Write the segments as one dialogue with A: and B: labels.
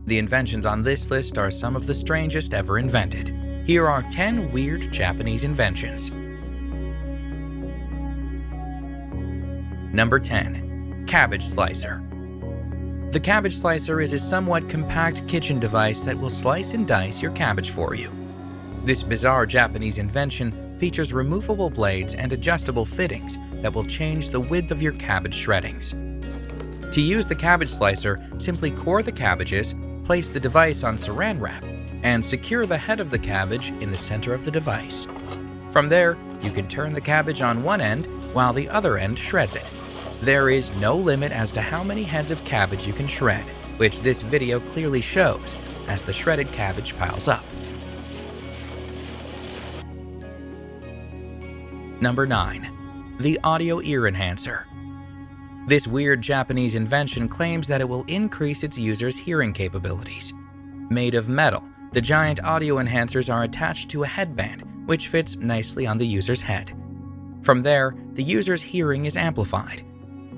A: The inventions on this list are some of the strangest ever invented. Here are 10 weird Japanese inventions. Number 10. Cabbage Slicer. The cabbage slicer is a somewhat compact kitchen device that will slice and dice your cabbage for you. This bizarre Japanese invention features removable blades and adjustable fittings that will change the width of your cabbage shreddings. To use the cabbage slicer, simply core the cabbages, place the device on saran wrap, and secure the head of the cabbage in the center of the device. From there, you can turn the cabbage on one end while the other end shreds it. There is no limit as to how many heads of cabbage you can shred, which this video clearly shows as the shredded cabbage piles up. Number 9. The Audio Ear Enhancer. This weird Japanese invention claims that it will increase its users' hearing capabilities. Made of metal, the giant audio enhancers are attached to a headband, which fits nicely on the user's head. From there, the user's hearing is amplified.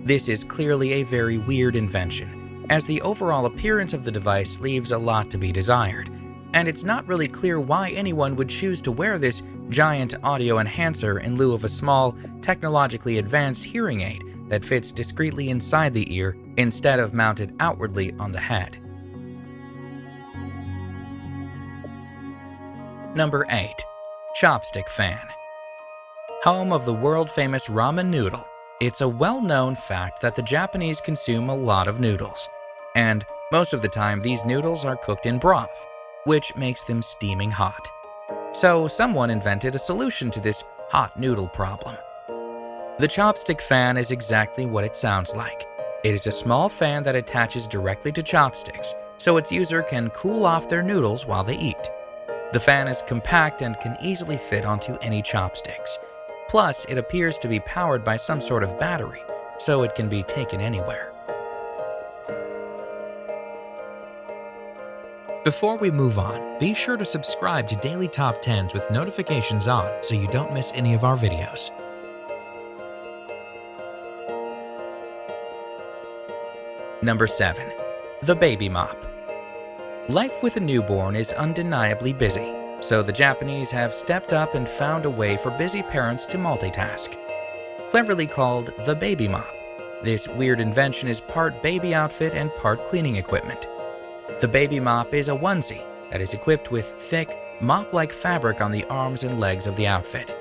A: This is clearly a very weird invention, as the overall appearance of the device leaves a lot to be desired, and it's not really clear why anyone would choose to wear this giant audio enhancer in lieu of a small, technologically advanced hearing aid that fits discreetly inside the ear instead of mounted outwardly on the head. Number 8. Chopstick Fan. Home of the world-famous ramen noodle, it's a well-known fact that the Japanese consume a lot of noodles, and most of the time these noodles are cooked in broth, which makes them steaming hot. So someone invented a solution to this hot noodle problem. The chopstick fan is exactly what it sounds like. It is a small fan that attaches directly to chopsticks, so its user can cool off their noodles while they eat. The fan is compact and can easily fit onto any chopsticks. Plus, it appears to be powered by some sort of battery, so it can be taken anywhere. Before we move on, be sure to subscribe to Daily Top 10s with notifications on so you don't miss any of our videos. Number 7. The Baby Mop. Life with a newborn is undeniably busy, so the Japanese have stepped up and found a way for busy parents to multitask. Cleverly called the baby mop, this weird invention is part baby outfit and part cleaning equipment. The baby mop is a onesie that is equipped with thick, mop-like fabric on the arms and legs of the outfit.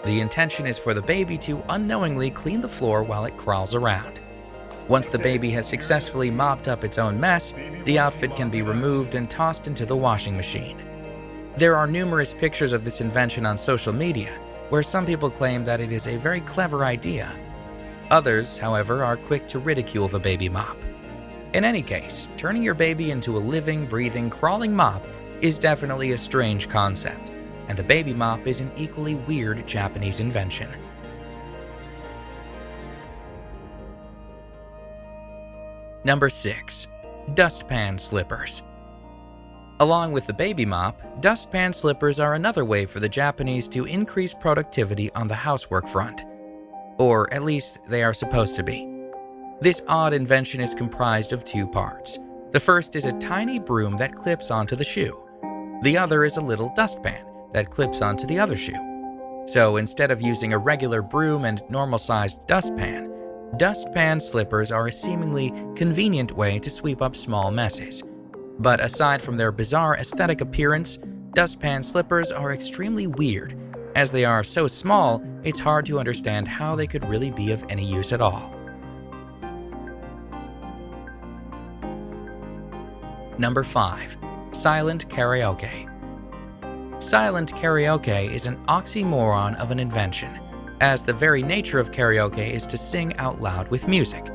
A: The intention is for the baby to unknowingly clean the floor while it crawls around. Once the baby has successfully mopped up its own mess, the outfit can be removed and tossed into the washing machine. There are numerous pictures of this invention on social media, where some people claim that it is a very clever idea. Others, however, are quick to ridicule the baby mop. In any case, turning your baby into a living, breathing, crawling mop is definitely a strange concept, and the baby mop is an equally weird Japanese invention. Number 6. Dustpan Slippers. Along with the baby mop, dustpan slippers are another way for the Japanese to increase productivity on the housework front. Or at least they are supposed to be. This odd invention is comprised of two parts. The first is a tiny broom that clips onto the shoe. The other is a little dustpan that clips onto the other shoe. So instead of using a regular broom and normal-sized dustpan, dustpan slippers are a seemingly convenient way to sweep up small messes. But aside from their bizarre aesthetic appearance, dustpan slippers are extremely weird. As they are so small, it's hard to understand how they could really be of any use at all. Number 5. Silent Karaoke. Silent karaoke is an oxymoron of an invention, as the very nature of karaoke is to sing out loud with music.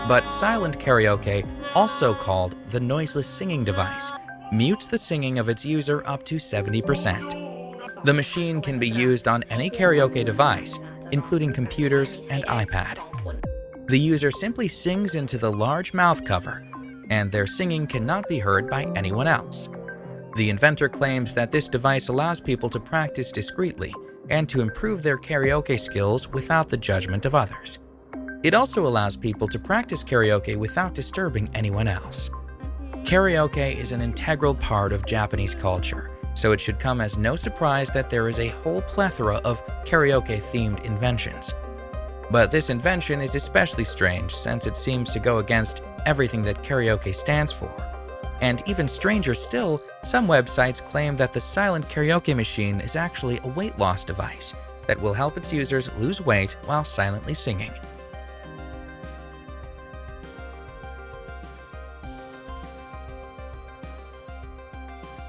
A: But silent karaoke, also called the noiseless singing device, mutes the singing of its user up to 70%. The machine can be used on any karaoke device, including computers and iPad. The user simply sings into the large mouth cover, and their singing cannot be heard by anyone else. The inventor claims that this device allows people to practice discreetly and to improve their karaoke skills without the judgment of others. It also allows people to practice karaoke without disturbing anyone else. Karaoke is an integral part of Japanese culture, so it should come as no surprise that there is a whole plethora of karaoke-themed inventions. But this invention is especially strange since it seems to go against everything that karaoke stands for. And even stranger still, some websites claim that the silent karaoke machine is actually a weight loss device that will help its users lose weight while silently singing.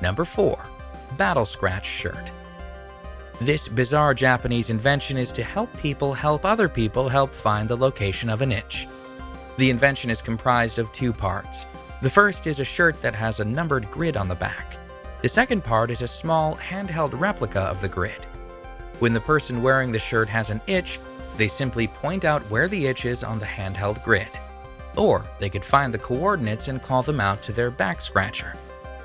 A: Number 4. Battle Scratch Shirt. This bizarre Japanese invention is to help people help other people help find the location of an itch. The invention is comprised of 2 parts. The first is a shirt that has a numbered grid on the back. The second part is a small, handheld replica of the grid. When the person wearing the shirt has an itch, they simply point out where the itch is on the handheld grid. Or they could find the coordinates and call them out to their back scratcher.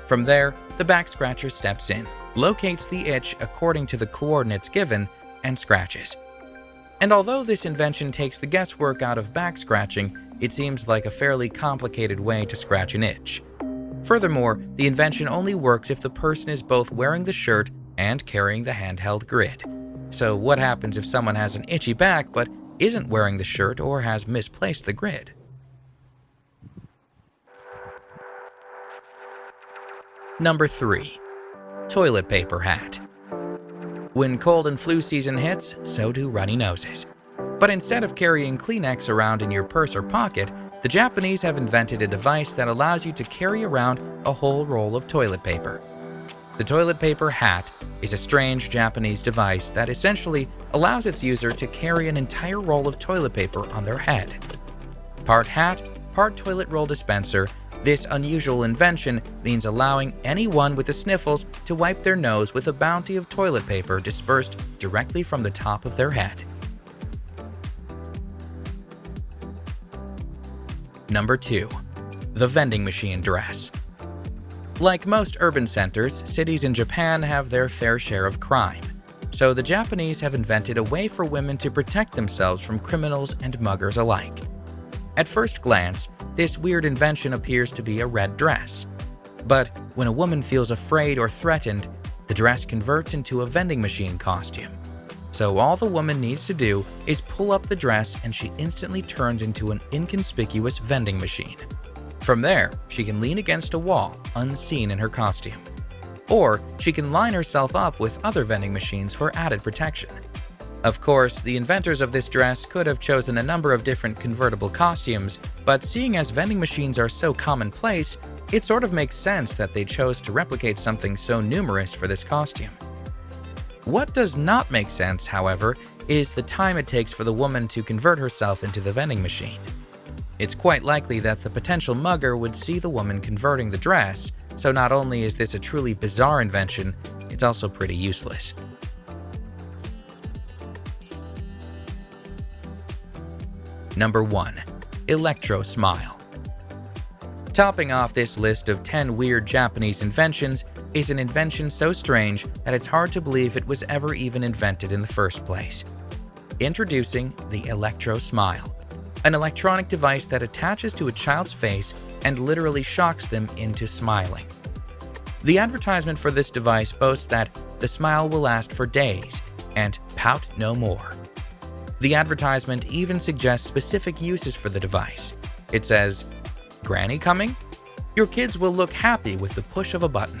A: From there, the back scratcher steps in, locates the itch according to the coordinates given, and scratches. And although this invention takes the guesswork out of back scratching, it seems like a fairly complicated way to scratch an itch. Furthermore, the invention only works if the person is both wearing the shirt and carrying the handheld grid. So what happens if someone has an itchy back but isn't wearing the shirt or has misplaced the grid? Number 3. Toilet paper hat. When cold and flu season hits, so do runny noses. But instead of carrying Kleenex around in your purse or pocket, the Japanese have invented a device that allows you to carry around a whole roll of toilet paper. The toilet paper hat is a strange Japanese device that essentially allows its user to carry an entire roll of toilet paper on their head. Part hat, part toilet roll dispenser, this unusual invention means allowing anyone with the sniffles to wipe their nose with a bounty of toilet paper dispersed directly from the top of their head. Number 2. The vending machine dress. Like most urban centers, cities in Japan have their fair share of crime. So the Japanese have invented a way for women to protect themselves from criminals and muggers alike. At first glance, this weird invention appears to be a red dress. But when a woman feels afraid or threatened, the dress converts into a vending machine costume. So all the woman needs to do is pull up the dress and she instantly turns into an inconspicuous vending machine. From there, she can lean against a wall, unseen in her costume. Or she can line herself up with other vending machines for added protection. Of course, the inventors of this dress could have chosen a number of different convertible costumes, but seeing as vending machines are so commonplace, it sort of makes sense that they chose to replicate something so numerous for this costume. What does not make sense, however, is the time it takes for the woman to convert herself into the vending machine. It's quite likely that the potential mugger would see the woman converting the dress, so not only is this a truly bizarre invention, it's also pretty useless. Number 1. Electro Smile. Topping off this list of 10 weird Japanese inventions is an invention so strange that it's hard to believe it was ever even invented in the first place. Introducing the Electro Smile, an electronic device that attaches to a child's face and literally shocks them into smiling. The advertisement for this device boasts that the smile will last for days and pout no more. The advertisement even suggests specific uses for the device. It says, "Granny coming? Your kids will look happy with the push of a button."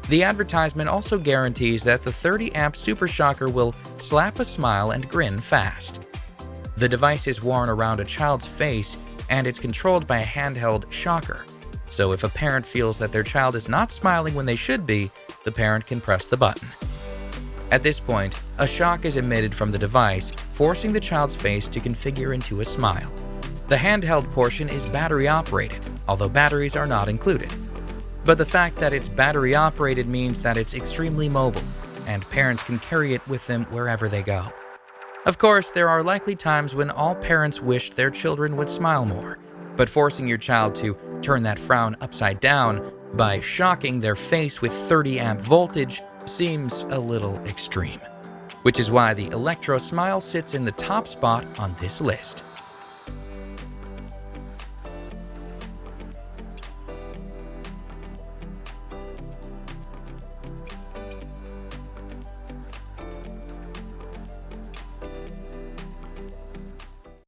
A: The advertisement also guarantees that the 30-amp Super Shocker will slap a smile and grin fast. The device is worn around a child's face and it's controlled by a handheld shocker. So if a parent feels that their child is not smiling when they should be, the parent can press the button. At this point, a shock is emitted from the device, forcing the child's face to configure into a smile. The handheld portion is battery operated, although batteries are not included. But the fact that it's battery operated means that it's extremely mobile, and parents can carry it with them wherever they go. Of course, there are likely times when all parents wished their children would smile more, but forcing your child to turn that frown upside down by shocking their face with 30-amp voltage seems a little extreme, which is why the Electro Smile sits in the top spot on this list.